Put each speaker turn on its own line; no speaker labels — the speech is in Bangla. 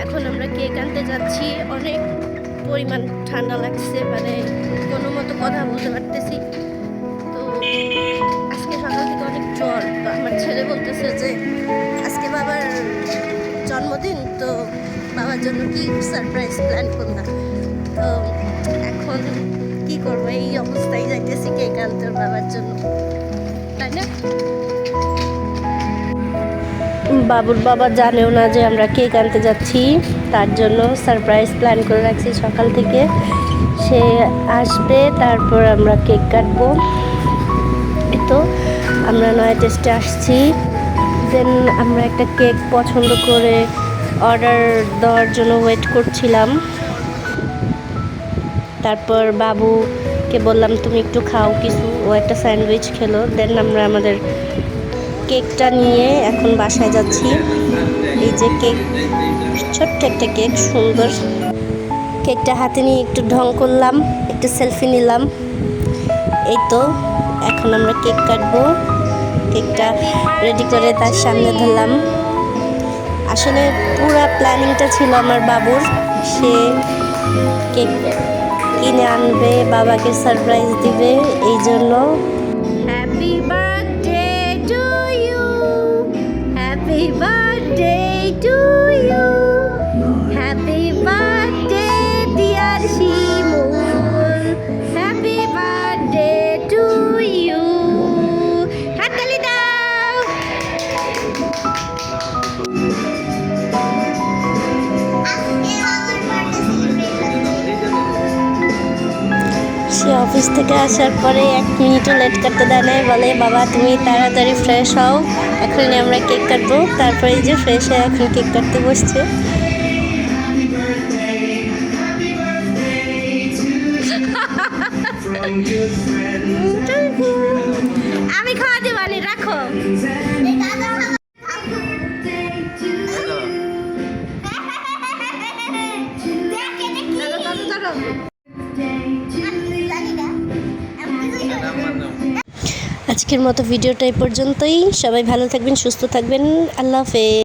এখন আমরা কেক আনতে যাচ্ছি। অনেক পরিমাণ ঠান্ডা লাগছে, মানে কোনো মতো কথা বলতে পারতেছি। তো আজকে সকাল থেকে অনেক জ্বর। তো আমার ছেলে বলতেছে যে আজকে বাবার জন্মদিন, তো বাবার জন্য কি সারপ্রাইজ প্ল্যান করলাম। তো এখন কি করবো, এই অবস্থায় যাইতেছি কেক আনতে বাবার জন্য, তাই না? বাবুর বাবা জানেও না যে আমরা কেক আনতে যাচ্ছি, তার জন্য সারপ্রাইজ প্ল্যান করে রাখছি সকাল থেকে। সে আসবে, তারপর আমরা কেক কাটবো। তো আমরা নয়া টেস্টে আসছি। দেন আমরা একটা কেক পছন্দ করে অর্ডার দেওয়ার জন্য ওয়েট করছিলাম। তারপর বাবুকে বললাম তুমি একটু খাও কিছু, ও একটা স্যান্ডউইচ খেলো। দেন আমরা আমাদের কেকটা নিয়ে এখন বাসায় যাচ্ছি। এই যে কেক, ছোট্ট একটা কেক, সুন্দর কেকটা হাতে নিয়ে একটু ঢং করলাম, একটু সেলফি নিলাম। এই তো এখন আমরা কেক কাটবো। কেকটা রেডি করে তার সামনে ধরলাম। আসলে পুরা প্ল্যানিংটা ছিল আমার বাবুর, সে কেক কিনে আনবে, বাবাকে সারপ্রাইজ দিবে, এই জন্য। Happy birthday to you, happy birthday to you, happy birthday dear Shimul, happy birthday to you. হাততালি দাও। সে অফিস থেকে আসার পরে 1 মিনিটও লেট করতে দেয় নাই, বলে বাবা তুমি তাড়াতাড়ি ফ্রেশ হও, এখনই আমরা কেক কাটবো। তারপরে যে ফ্রেশ হয়ে এখন কেক কাটতে বসছে। আমি খাওয়া দেবানি, রাখো। আজকের মতো ভিডিওটা এই পর্যন্তই। সবাই ভালো থাকবেন, সুস্থ থাকবেন। আল্লাহ হাফেজ।